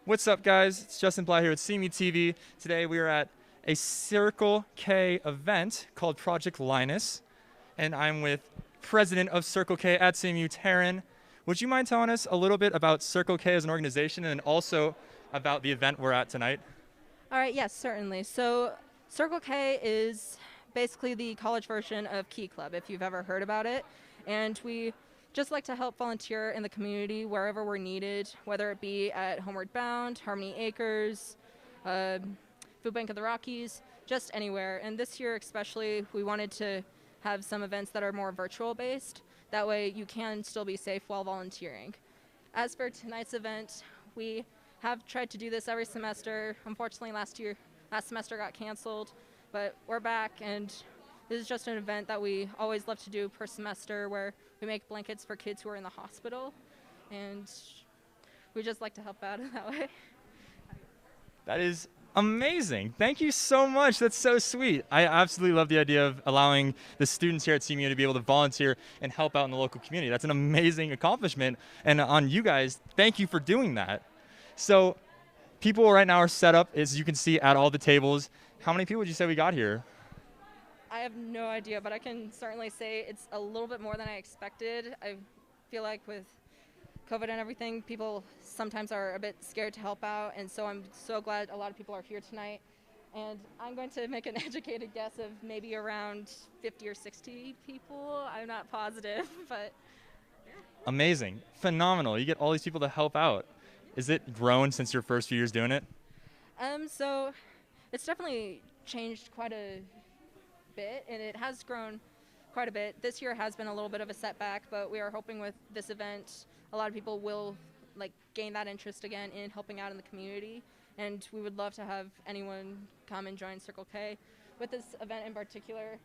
What's up, guys? It's Justin Platt here with CMU-TV. Today we are at a Circle K event called Project Linus, and I'm with President of Circle K at CMU, Taryn. Would you mind telling us a little bit about Circle K as an organization and also about the event we're at tonight? All right, yes, certainly. So Circle K is basically the college version of Key Club, if you've ever heard about it. And we just like to help volunteer in the community wherever we're needed, whether it be at Homeward Bound, Harmony Acres, uh, Food Bank of the Rockies, just anywhere. And this year especially, we wanted to have some events that are more virtual based. That way you can still be safe while volunteering. As for tonight's event, we have tried to do this every semester. Unfortunately, last semester got canceled, but we're back, and this is just an event that we always love to do per semester where we make blankets for kids who are in the hospital, and we just like to help out in that way. That is amazing. Thank you so much. That's so sweet. I absolutely love the idea of allowing the students here at CMU to be able to volunteer and help out in the local community. That's an amazing accomplishment. And on you guys, thank you for doing that. So people right now are set up, as you can see, at all the tables. How many people would you say we got here? I have no idea, but I can certainly say it's a little bit more than I expected. I feel like with COVID and everything, people sometimes are a bit scared to help out, and so I'm so glad a lot of people are here tonight. And I'm going to make an educated guess of maybe around 50 or 60 people. I'm not positive, but Amazing. Phenomenal. You get all these people to help out. Is it grown since your first few years doing it? so it's definitely changed quite a bit, and it has grown quite a bit. This year has been a little bit of a setback, but we are hoping with this event, a lot of people will gain that interest again in helping out in the community, and we would love to have anyone come and join Circle K. With this event in particular,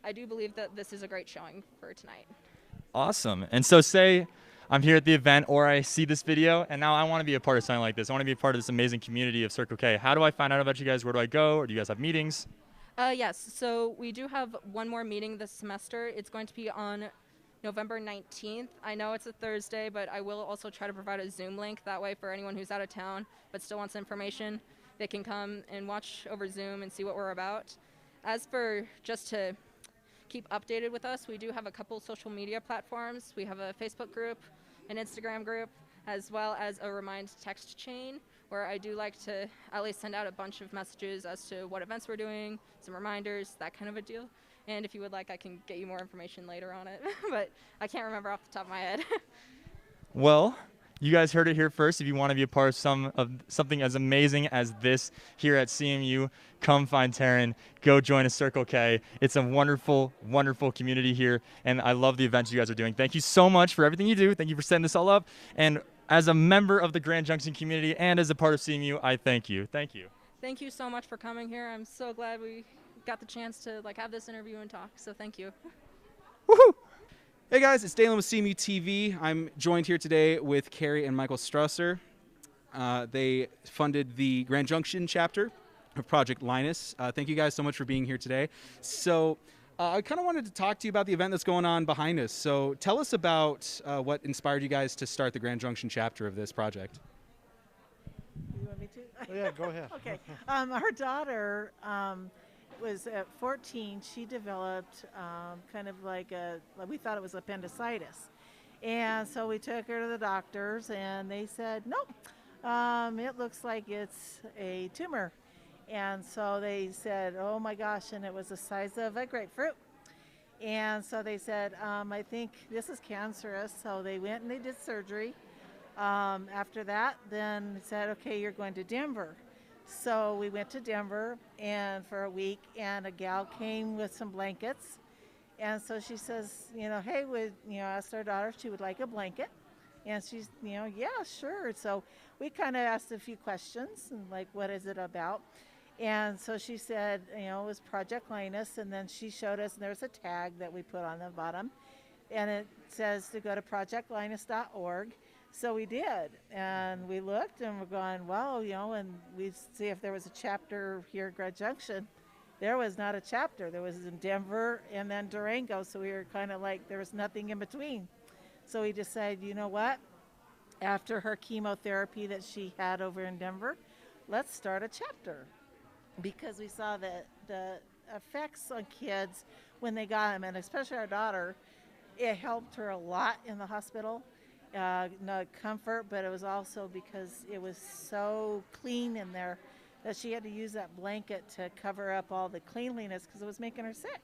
I do believe that this is a great showing for tonight. Awesome. And so say I'm here at the event or I see this video and now I want to be a part of something like this. I want to be a part of this amazing community of Circle K. How do I find out about you guys? Where do I go? Or do you guys have meetings? Yes, so we do have one more meeting this semester. It's going to be on November 19th. I know it's a Thursday, but I will also try to provide a Zoom link. That way for anyone who's out of town but still wants information, they can come and watch over Zoom and see what we're about. As for just to keep updated with us, we do have a couple social media platforms. We have a Facebook group, an Instagram group, as well as a Remind text chain, where I do like to at least send out a bunch of messages as to what events we're doing, some reminders, that kind of a deal. And if you would like, I can get you more information later on it, but I can't remember off the top of my head. Well, you guys heard it here first. If you want to be a part of something as amazing as this here at CMU, come find Taryn. Go join a Circle K. It's a wonderful, wonderful community here, and I love the events you guys are doing. Thank you so much for everything you do. Thank you for setting this all up. And as a member of the Grand Junction community and as a part of CMU, I thank you. Thank you. Thank you so much for coming here. I'm so glad we got the chance to have this interview and talk, so thank you. Woohoo! Hey guys, it's Dalen with CMU-TV. I'm joined here today with Carrie and Michael Strasser. They funded the Grand Junction chapter of Project Linus. Thank you guys so much for being here today. So I kind of wanted to talk to you about the event that's going on behind us. So tell us about what inspired you guys to start the Grand Junction chapter of this project. You want me to? Oh, yeah, go ahead. Okay. Our daughter was at 14. She developed kind of we thought it was appendicitis. And so we took her to the doctors, and they said, nope, it looks like it's a tumor. And so they said, oh my gosh, and it was the size of a grapefruit. And so they said, I think this is cancerous. So they went and they did surgery. After that, then they said, okay, you're going to Denver. So we went to Denver and for a week, and a gal came with some blankets. And so she says, hey, asked our daughter if she would like a blanket. And she's, yeah, sure. So we kind of asked a few questions, and what is it about? And so she said, it was Project Linus. And then she showed us, and there's a tag that we put on the bottom. And it says to go to projectlinus.org. So we did, and we looked, and we're going, wow, and we see if there was a chapter here at Grand Junction. There was not a chapter. There was in Denver and then Durango, so we were kind of there was nothing in between. So we decided, you know what? after her chemotherapy that she had over in Denver, let's start a chapter, because we saw the effects on kids when they got them, and especially our daughter. It helped her a lot in the hospital. No comfort, but it was also because it was so clean in there that she had to use that blanket to cover up all the cleanliness because it was making her sick.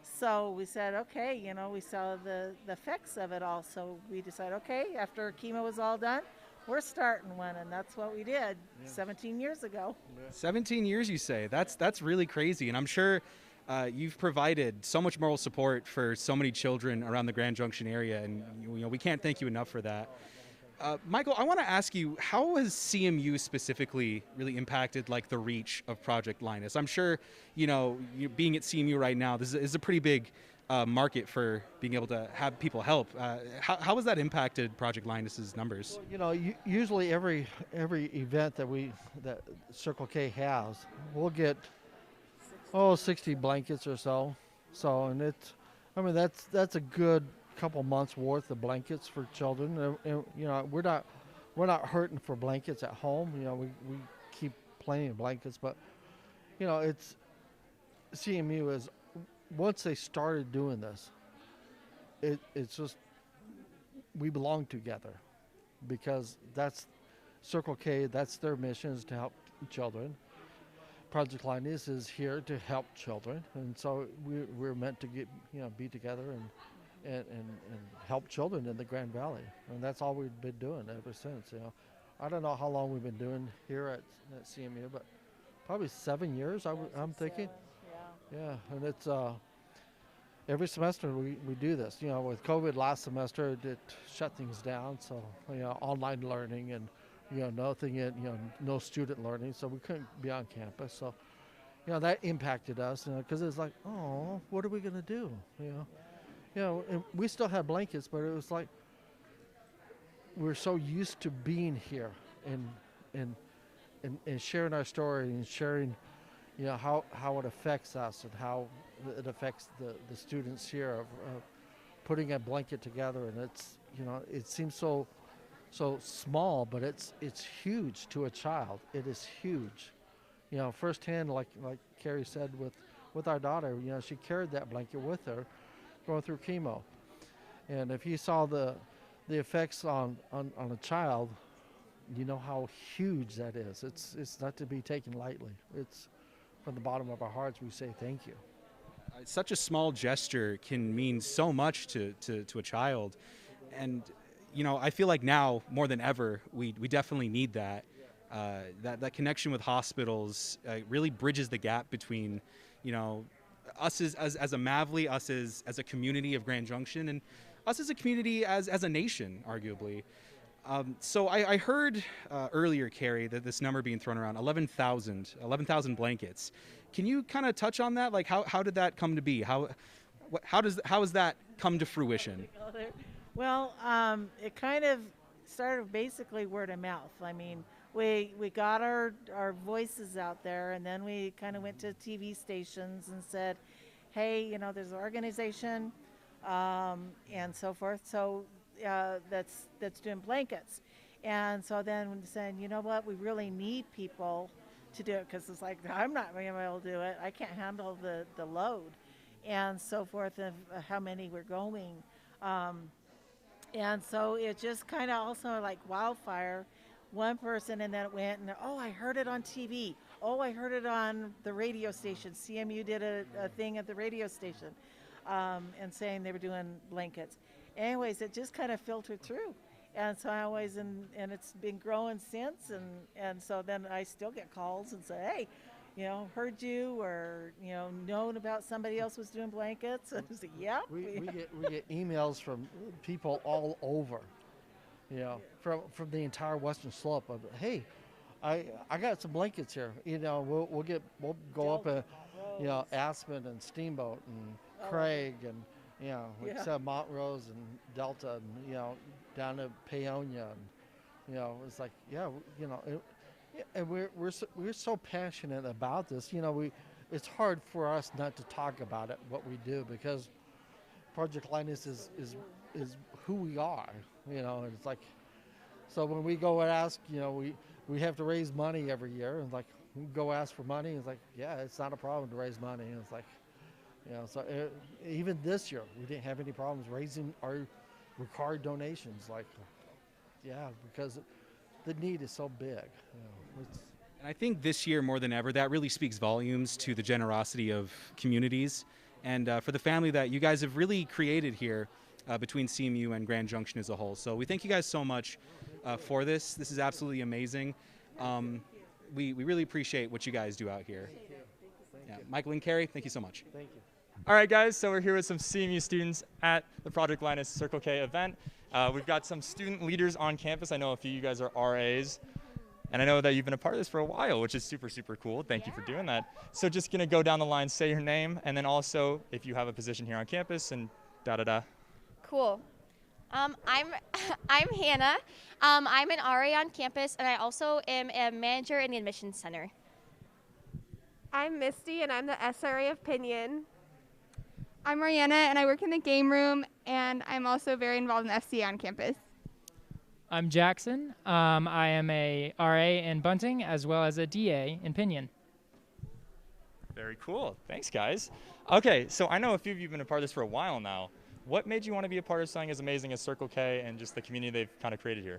So we said, okay, we saw the effects of it all. So we decided, okay, after chemo was all done, we're starting one, and that's what we did 17 years ago. 17 years, you say? That's really crazy, and I'm sure you've provided so much moral support for so many children around the Grand Junction area, and we can't thank you enough for that. Michael, I want to ask you, how has CMU specifically really impacted like the reach of Project Linus? I'm sure, you being at CMU right now, this is a pretty big market for being able to have people help. How has that impacted Project Linus's numbers? Well, usually every event that Circle K has, we'll get 60 blankets or so. So, and that's a good couple months worth of blankets for children. And we're not hurting for blankets at home. We keep plenty of blankets, but it's CMU is, once they started doing this, it's just, we belong together, because that's Circle K, that's their mission, is to help children. Project Linus is here to help children, and so we're meant to be together and help children in the Grand Valley, and that's all we've been doing ever since. I don't know how long we've been doing here at CMU, but probably 7 years. I'm thinking. Yeah, and it's every semester we do this. With COVID last semester, it shut things down, so online learning and no student learning, so we couldn't be on campus. So that impacted us, because it's like, oh, what are we gonna do? And we still had blankets, but it was like we're so used to being here and sharing our story and sharing how it affects us and how it affects the students here of putting a blanket together. And it's it seems so small, but it's huge to a child. It is huge. Firsthand, like Carrie said with our daughter, she carried that blanket with her going through chemo. And if you saw the effects on a child, you know how huge that is. It's not to be taken lightly. It's from the bottom of our hearts we say thank you. Such a small gesture can mean so much to a child, and I feel like now more than ever we definitely need that. That connection with hospitals really bridges the gap between us as a Mavly, us as a community of Grand Junction, and us as a community as a nation, arguably. So I heard earlier, Carrie, that this number being thrown around, 11,000 blankets. Can you kind of touch on that? Like, how did that come to be? How has that come to fruition? Well, it kind of started basically word of mouth. I mean, we got our voices out there, and then we kind of went to TV stations and said, hey, there's an organization and so forth. So that's doing blankets. And so then when saying, you know what, we really need people to do it, because it's like, I'm not going to be able to do it. I can't handle the load and so forth of how many we're going. And so it just kind of also like wildfire, one person, and then it went, and oh, I heard it on TV. Oh, I heard it on the radio station. CMU did a thing at the radio station and saying they were doing blankets. Anyways, it just kind of filtered through. And so I always, and it's been growing since, and so then I still get calls and say, hey, heard you, or, known about somebody else was doing blankets. And I say, yeah. We get emails from people all over, from the entire Western Slope of, hey, I got some blankets here. We'll go up Aspen and Steamboat and Craig and, like I said, Montrose and Delta and, down to Paonia, and it's like, and we're so passionate about this. It's hard for us not to talk about it, what we do, because Project Linus is who we are. And it's like So when we go and ask, we have to raise money every year, and like we go ask for money. It's like, yeah, it's not a problem to raise money. And it's like, so even this year we didn't have any problems raising our required donations. Like, yeah, because the need is so big. And I think this year more than ever, that really speaks volumes to the generosity of communities and for the family that you guys have really created here between CMU and Grand Junction as a whole. So we thank you guys so much for this. This is absolutely amazing. We really appreciate what you guys do out here. Yeah. Michael and Carrie, thank you so much. Thank you. All right, guys, so we're here with some CMU students at the Project Linus Circle K event. We've got some student leaders on campus. I know a few of you guys are RAs. And I know that you've been a part of this for a while, which is super, super cool. Thank you for doing that. So just going to go down the line, say your name, and then also if you have a position here on campus and da-da-da. Cool. I'm Hannah. I'm an RA on campus, and I also am a manager in the admissions center. I'm Misty, and I'm the SRA of Pinion. I'm Mariana, and I work in the game room, and I'm also very involved in FCA on campus. I'm Jackson. I am a RA in Bunting as well as a DA in Pinion. Very cool. Thanks, guys. Okay, so I know a few of you have been a part of this for a while now. What made you want to be a part of something as amazing as Circle K and just the community they've kind of created here?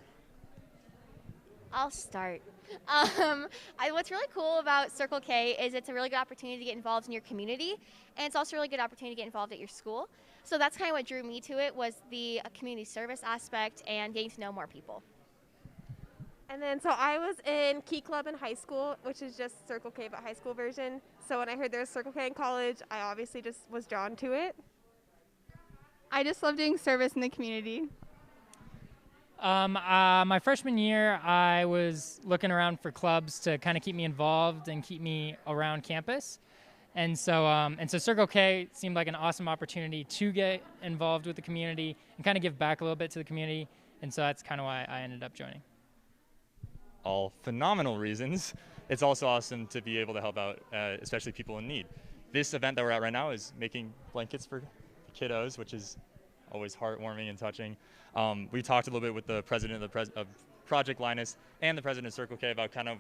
I'll start. What's really cool about Circle K is it's a really good opportunity to get involved in your community, and it's also a really good opportunity to get involved at your school. So that's kind of what drew me to it, was the community service aspect and getting to know more people. And then, so I was in Key Club in high school, which is just Circle K but high school version. So when I heard there was Circle K in college, I obviously just was drawn to it. I just love doing service in the community. My freshman year, I was looking around for clubs to kind of keep me involved and keep me around campus. And so Circle K seemed like an awesome opportunity to get involved with the community and kind of give back a little bit to the community. And so that's kind of why I ended up joining. All phenomenal reasons. It's also awesome to be able to help out, especially people in need. This event that we're at right now is making blankets for kiddos, which is always heartwarming and touching. We talked a little bit with the president of Project Linus and the president of Circle K about kind of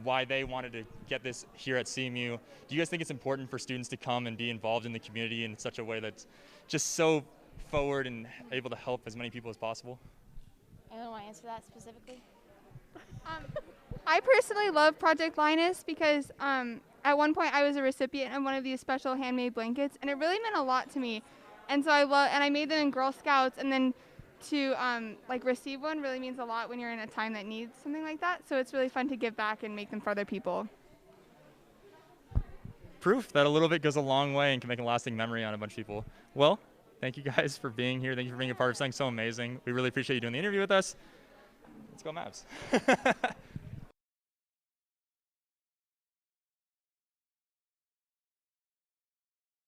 why they wanted to get this here at CMU. Do you guys think it's important for students to come and be involved in the community in such a way that's just so forward and able to help as many people as possible? I don't want to answer that specifically. I personally love Project Linus because at one point I was a recipient of one of these special handmade blankets, and it really meant a lot to me. And so I made them in Girl Scouts, and then to receive one really means a lot when you're in a time that needs something like that. So it's really fun to give back and make them for other people. Proof that a little bit goes a long way and can make a lasting memory on a bunch of people. Well, thank you guys for being here. Thank you for being a part of something so amazing. We really appreciate you doing the interview with us. Let's go Mavs.